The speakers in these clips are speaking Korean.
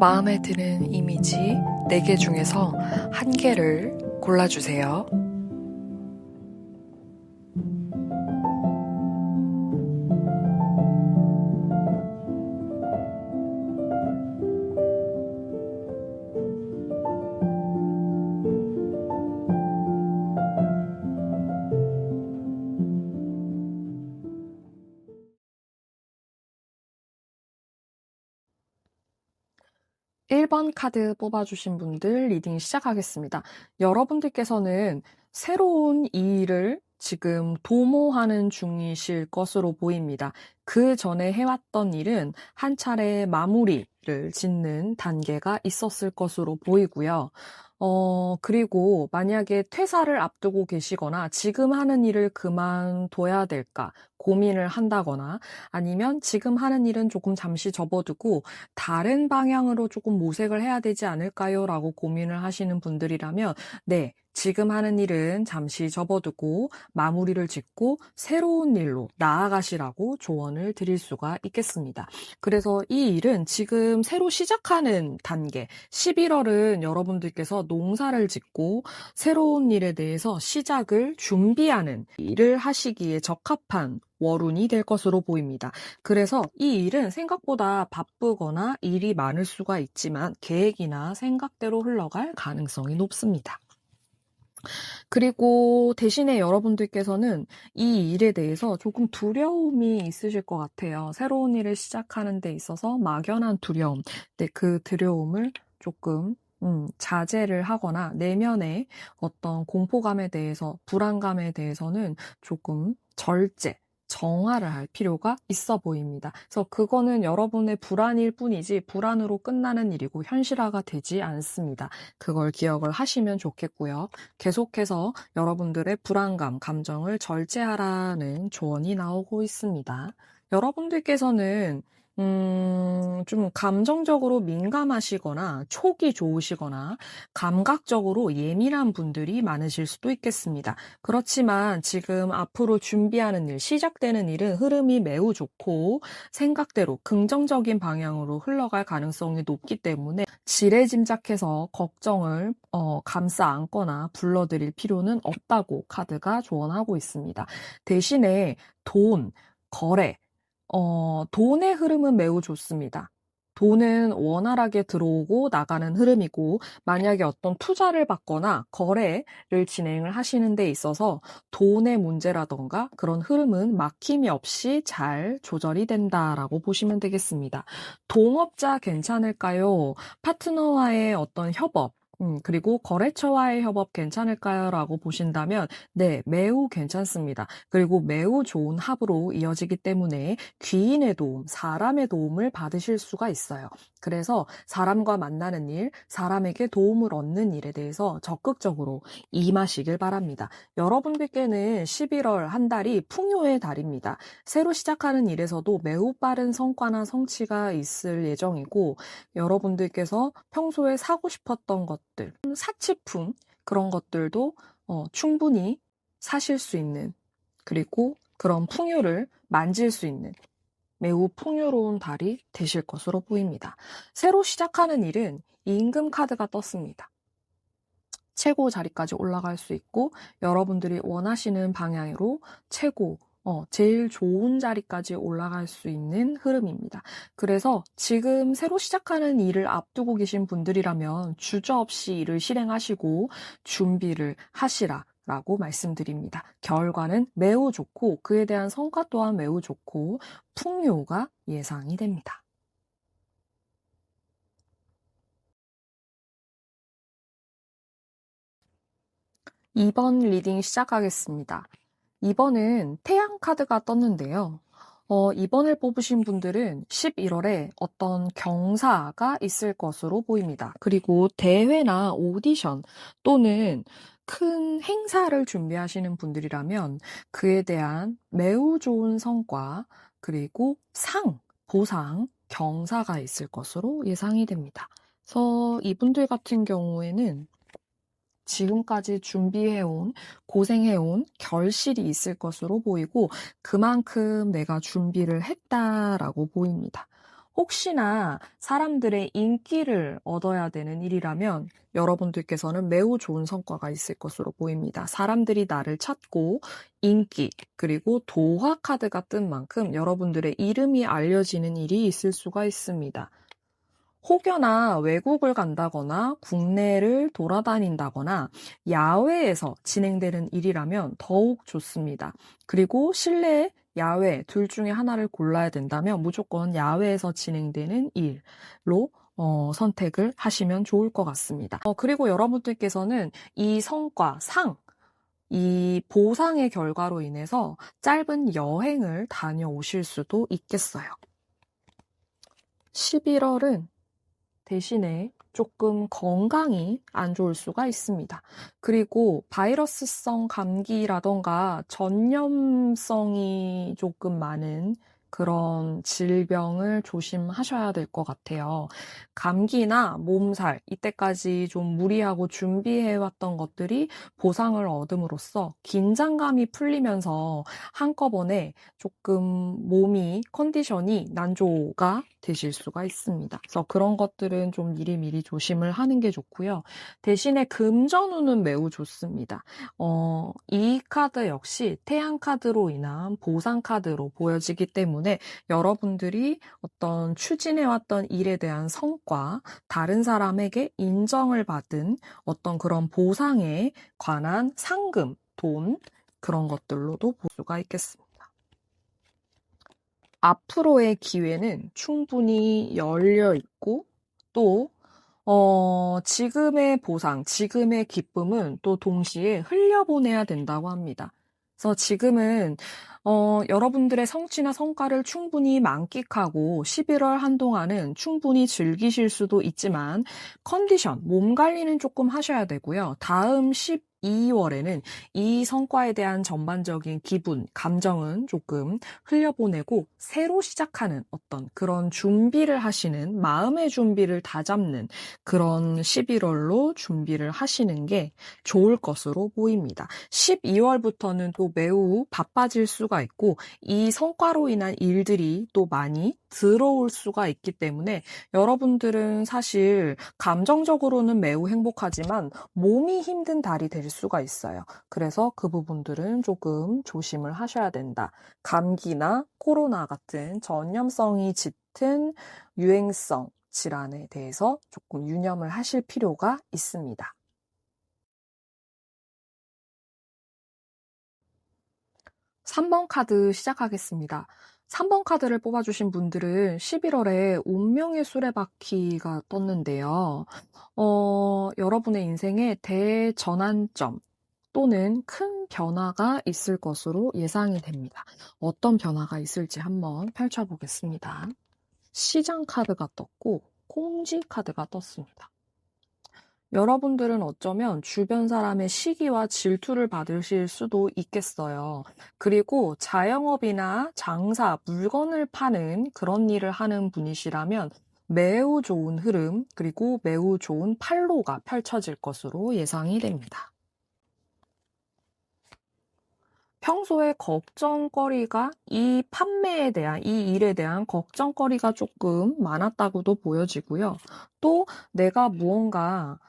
마음에 드는 이미지 4개 중에서 1개를 골라주세요. 일 번 카드 뽑아주신 분들 리딩 시작하겠습니다. 여러분들께서는 새로운 일을 지금 도모하는 중이실 것으로 보입니다. 그 전에 해왔던 일은 한 차례 마무리를 짓는 단계가 있었을 것으로 보이고요. 그리고 만약에 퇴사를 앞두고 계시거나 지금 하는 일을 그만둬야 될까 고민을 한다거나 아니면 지금 하는 일은 조금 잠시 접어두고 다른 방향으로 조금 모색을 해야 되지 않을까요? 라고 고민을 하시는 분들이라면 네, 지금 하는 일은 잠시 접어두고 마무리를 짓고 새로운 일로 나아가시라고 조언을 드릴 수가 있겠습니다. 그래서 이 일은 지금 새로 시작하는 단계, 11월은 여러분들께서 농사를 짓고 새로운 일에 대해서 시작을 준비하는 일을 하시기에 적합한 월운이 될 것으로 보입니다. 그래서 이 일은 생각보다 바쁘거나 일이 많을 수가 있지만 계획이나 생각대로 흘러갈 가능성이 높습니다. 그리고 대신에 여러분들께서는 이 일에 대해서 조금 두려움이 있으실 것 같아요. 새로운 일을 시작하는 데 있어서 막연한 두려움. 근데 그 두려움을 조금 자제를 하거나 내면의 어떤 공포감에 대해서, 불안감에 대해서는 조금 정화를 할 필요가 있어 보입니다. 그래서 그거는 여러분의 불안일 뿐이지 불안으로 끝나는 일이고 현실화가 되지 않습니다. 그걸 기억을 하시면 좋겠고요. 계속해서 여러분들의 불안감, 감정을 절제하라는 조언이 나오고 있습니다. 여러분들께서는 좀 감정적으로 민감하시거나 촉이 좋으시거나 감각적으로 예민한 분들이 많으실 수도 있겠습니다. 그렇지만 지금 앞으로 준비하는 일, 시작되는 일은 흐름이 매우 좋고 생각대로 긍정적인 방향으로 흘러갈 가능성이 높기 때문에 지레짐작해서 걱정을 감싸 안거나 불러들일 필요는 없다고 카드가 조언하고 있습니다. 대신에 돈, 거래, 돈의 흐름은 매우 좋습니다. 돈은 원활하게 들어오고 나가는 흐름이고 만약에 어떤 투자를 받거나 거래를 진행을 하시는 데 있어서 돈의 문제라던가 그런 흐름은 막힘이 없이 잘 조절이 된다라고 보시면 되겠습니다. 동업자 괜찮을까요? 파트너와의 어떤 협업, 그리고 거래처와의 협업 괜찮을까요? 라고 보신다면 네, 매우 괜찮습니다. 그리고 매우 좋은 합으로 이어지기 때문에 귀인의 도움, 사람의 도움을 받으실 수가 있어요. 그래서 사람과 만나는 일, 사람에게 도움을 얻는 일에 대해서 적극적으로 임하시길 바랍니다. 여러분들께는 11월 한 달이 풍요의 달입니다. 새로 시작하는 일에서도 매우 빠른 성과나 성취가 있을 예정이고 여러분들께서 평소에 사고 싶었던 것들, 사치품 그런 것들도 충분히 사실 수 있는 그리고 그런 풍요를 만질 수 있는 매우 풍요로운 달이 되실 것으로 보입니다. 새로 시작하는 일은 임금 카드가 떴습니다. 최고 자리까지 올라갈 수 있고 여러분들이 원하시는 방향으로 제일 좋은 자리까지 올라갈 수 있는 흐름입니다. 그래서 지금 새로 시작하는 일을 앞두고 계신 분들이라면 주저없이 일을 실행하시고 준비를 하시라. 라고 말씀드립니다. 결과는 매우 좋고 그에 대한 성과 또한 매우 좋고 풍요가 예상이 됩니다. 2번 리딩 시작하겠습니다. 2번은 태양 카드가 떴는데요. 2번을 뽑으신 분들은 11월에 어떤 경사가 있을 것으로 보입니다. 그리고 대회나 오디션 또는 큰 행사를 준비하시는 분들이라면 그에 대한 매우 좋은 성과 그리고 보상, 경사가 있을 것으로 예상이 됩니다. 그래서 이분들 같은 경우에는 지금까지 준비해온, 고생해온 결실이 있을 것으로 보이고 그만큼 내가 준비를 했다라고 보입니다. 혹시나 사람들의 인기를 얻어야 되는 일이라면 여러분들께서는 매우 좋은 성과가 있을 것으로 보입니다. 사람들이 나를 찾고 인기, 그리고 도화 카드가 뜬 만큼 여러분들의 이름이 알려지는 일이 있을 수가 있습니다. 혹여나 외국을 간다거나 국내를 돌아다닌다거나 야외에서 진행되는 일이라면 더욱 좋습니다. 그리고 실내, 야외 둘 중에 하나를 골라야 된다면 무조건 야외에서 진행되는 일로 선택을 하시면 좋을 것 같습니다. 그리고 여러분들께서는 이 성과, 이 보상의 결과로 인해서 짧은 여행을 다녀오실 수도 있겠어요. 11월은 대신에 조금 건강이 안 좋을 수가 있습니다. 그리고 바이러스성 감기라던가 전염성이 조금 많은 그런 질병을 조심하셔야 될 것 같아요. 감기나 몸살, 이때까지 좀 무리하고 준비해왔던 것들이 보상을 얻음으로써 긴장감이 풀리면서 한꺼번에 조금 몸이, 컨디션이 난조가 되실 수가 있습니다. 그래서 그런 것들은 좀 미리미리 조심을 하는 게 좋고요. 대신에 금전운은 매우 좋습니다. 이 카드 역시 태양 카드로 인한 보상 카드로 보여지기 때문에 여러분들이 어떤 추진해왔던 일에 대한 성과, 다른 사람에게 인정을 받은 어떤 그런 보상에 관한 상금, 돈, 그런 것들로도 볼 수가 있겠습니다. 앞으로의 기회는 충분히 열려 있고 또 지금의 보상, 지금의 기쁨은 또 동시에 흘려보내야 된다고 합니다. 그래서 지금은 여러분들의 성취나 성과를 충분히 만끽하고 11월 한동안은 충분히 즐기실 수도 있지만 컨디션, 몸 관리는 조금 하셔야 되고요. 다음 12월에는 이 성과에 대한 전반적인 기분, 감정은 조금 흘려보내고 새로 시작하는 어떤 그런 준비를 하시는, 마음의 준비를 다잡는 그런 11월로 준비를 하시는 게 좋을 것으로 보입니다. 12월부터는 또 매우 바빠질 수가 있고 이 성과로 인한 일들이 또 많이 들어올 수가 있기 때문에 여러분들은 사실 감정적으로는 매우 행복하지만 몸이 힘든 달이 될 수가 있어요. 그래서 그 부분들은 조금 조심을 하셔야 된다. 감기나 코로나 같은 전염성이 짙은 유행성 질환에 대해서 조금 유념을 하실 필요가 있습니다. 3번 카드 시작하겠습니다. 3번 카드를 뽑아주신 분들은 11월에 운명의 수레바퀴가 떴는데요. 여러분의 인생에 대전환점 또는 큰 변화가 있을 것으로 예상이 됩니다. 어떤 변화가 있을지 한번 펼쳐보겠습니다. 시장 카드가 떴고 공지 카드가 떴습니다. 여러분들은 어쩌면 주변 사람의 시기와 질투를 받으실 수도 있겠어요. 그리고 자영업이나 장사, 물건을 파는 그런 일을 하는 분이시라면 매우 좋은 흐름, 그리고 매우 좋은 판로가 펼쳐질 것으로 예상이 됩니다. 평소에 걱정거리가 이 판매에 대한, 이 일에 대한 걱정거리가 조금 많았다고도 보여지고요. 또 내가 무언가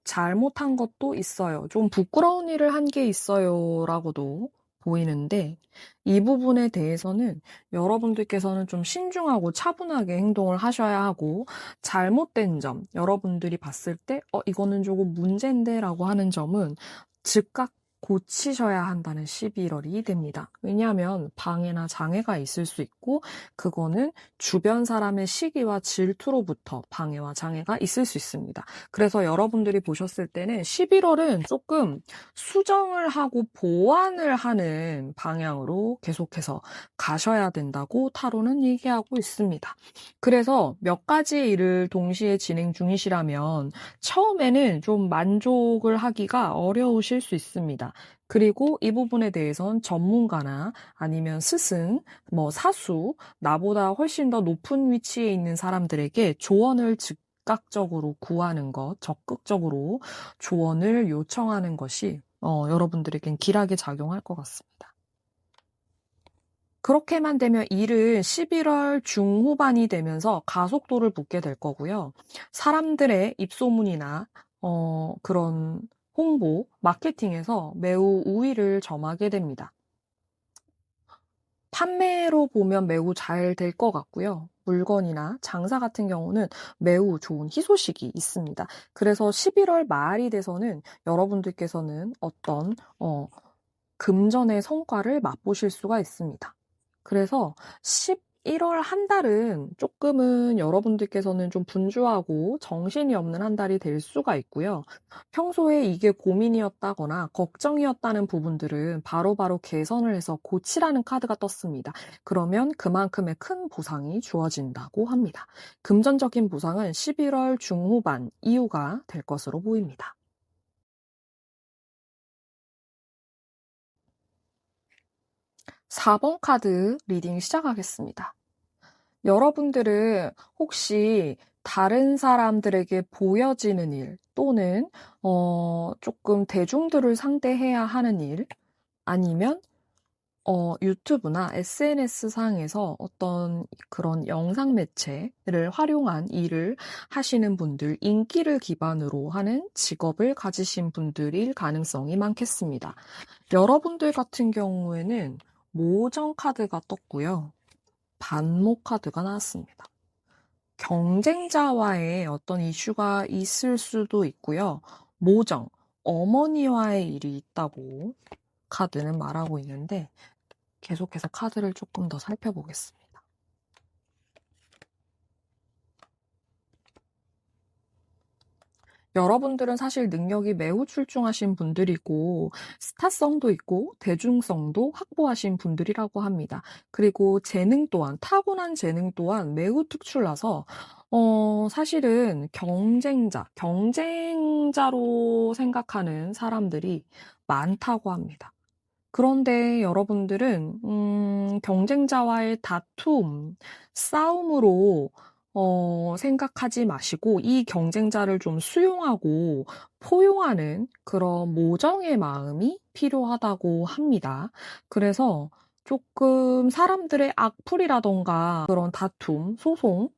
잘못한 것도 있어요. 좀 부끄러운 일을 한 게 있어요. 라고도 보이는데 이 부분에 대해서는 여러분들께서는 좀 신중하고 차분하게 행동을 하셔야 하고 잘못된 점, 여러분들이 봤을 때 이거는 조금 문제인데 라고 하는 점은 즉각 고치셔야 한다는 11월이 됩니다. 왜냐하면 방해나 장애가 있을 수 있고 그거는 주변 사람의 시기와 질투로부터 방해와 장애가 있을 수 있습니다. 그래서 여러분들이 보셨을 때는 11월은 조금 수정을 하고 보완을 하는 방향으로 계속해서 가셔야 된다고 타로는 얘기하고 있습니다. 그래서 몇 가지의 일을 동시에 진행 중이시라면 처음에는 좀 만족을 하기가 어려우실 수 있습니다. 그리고 이 부분에 대해선 전문가나 아니면 스승, 사수, 나보다 훨씬 더 높은 위치에 있는 사람들에게 조언을 즉각적으로 구하는 것, 적극적으로 조언을 요청하는 것이 여러분들에겐 길하게 작용할 것 같습니다. 그렇게만 되면 일은 11월 중후반이 되면서 가속도를 붙게 될 거고요. 사람들의 입소문이나 그런 홍보, 마케팅에서 매우 우위를 점하게 됩니다. 판매로 보면 매우 잘 될 것 같고요. 물건이나 장사 같은 경우는 매우 좋은 희소식이 있습니다. 그래서 11월 말이 돼서는 여러분들께서는 어떤 금전의 성과를 맛보실 수가 있습니다. 그래서 11월 한 달은 조금은 여러분들께서는 좀 분주하고 정신이 없는 한 달이 될 수가 있고요. 평소에 이게 고민이었다거나 걱정이었다는 부분들은 바로바로 개선을 해서 고치라는 카드가 떴습니다. 그러면 그만큼의 큰 보상이 주어진다고 합니다. 금전적인 보상은 11월 중후반 이후가 될 것으로 보입니다. 4번 카드 리딩 시작하겠습니다. 여러분들은 혹시 다른 사람들에게 보여지는 일 또는 조금 대중들을 상대해야 하는 일 아니면 유튜브나 SNS 상에서 어떤 그런 영상 매체를 활용한 일을 하시는 분들, 인기를 기반으로 하는 직업을 가지신 분들일 가능성이 많겠습니다. 여러분들 같은 경우에는 모정 카드가 떴고요. 반목 카드가 나왔습니다. 경쟁자와의 어떤 이슈가 있을 수도 있고요. 모정, 어머니와의 일이 있다고 카드는 말하고 있는데 계속해서 카드를 조금 더 살펴보겠습니다. 여러분들은 사실 능력이 매우 출중하신 분들이고 스타성도 있고 대중성도 확보하신 분들이라고 합니다. 그리고 재능 또한 타고난 재능 또한 매우 특출나서 사실은 경쟁자로 생각하는 사람들이 많다고 합니다. 그런데 여러분들은 경쟁자와의 다툼, 싸움으로 생각하지 마시고 이 경쟁자를 좀 수용하고 포용하는 그런 모정의 마음이 필요하다고 합니다. 그래서 조금 사람들의 악플이라던가 그런 다툼, 소송,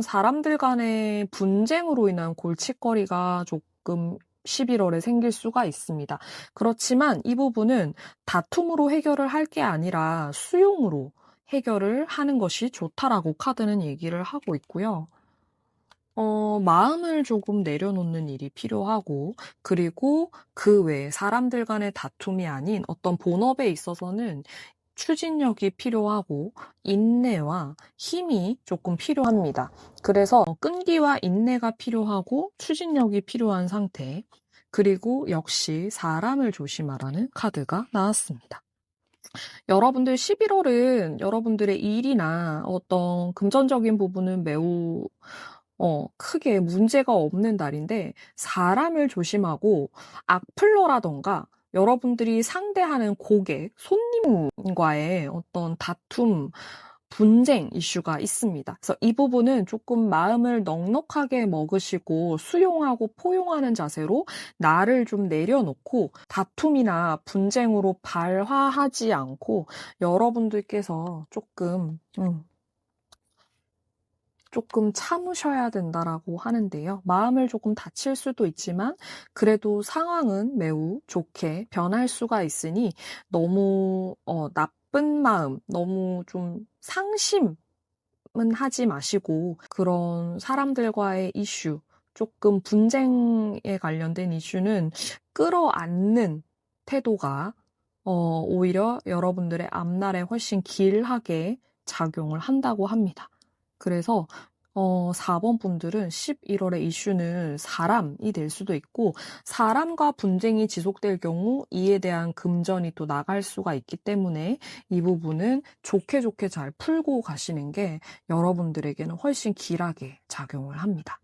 사람들 간의 분쟁으로 인한 골칫거리가 조금 11월에 생길 수가 있습니다. 그렇지만 이 부분은 다툼으로 해결을 할 게 아니라 수용으로 해결을 하는 것이 좋다라고 카드는 얘기를 하고 있고요. 마음을 조금 내려놓는 일이 필요하고, 그리고 그 외에 사람들 간의 다툼이 아닌 어떤 본업에 있어서는 추진력이 필요하고 인내와 힘이 조금 필요합니다. 그래서 끈기와 인내가 필요하고 추진력이 필요한 상태. 그리고 역시 사람을 조심하라는 카드가 나왔습니다. 여러분들 11월은 여러분들의 일이나 어떤 금전적인 부분은 매우 크게 문제가 없는 달인데 사람을 조심하고 악플러라던가 여러분들이 상대하는 고객, 손님과의 어떤 다툼, 분쟁 이슈가 있습니다. 그래서 이 부분은 조금 마음을 넉넉하게 먹으시고 수용하고 포용하는 자세로 나를 좀 내려놓고 다툼이나 분쟁으로 발화하지 않고 여러분들께서 조금 참으셔야 된다라고 하는데요. 마음을 조금 다칠 수도 있지만 그래도 상황은 매우 좋게 변할 수가 있으니 너무 나쁜 마음, 너무 좀 상심은 하지 마시고 그런 사람들과의 이슈, 조금 분쟁에 관련된 이슈는 끌어안는 태도가 오히려 여러분들의 앞날에 훨씬 길하게 작용을 한다고 합니다. 그래서 4번 분들은 11월의 이슈는 사람이 될 수도 있고 사람과 분쟁이 지속될 경우 이에 대한 금전이 또 나갈 수가 있기 때문에 이 부분은 좋게 잘 풀고 가시는 게 여러분들에게는 훨씬 길하게 작용을 합니다.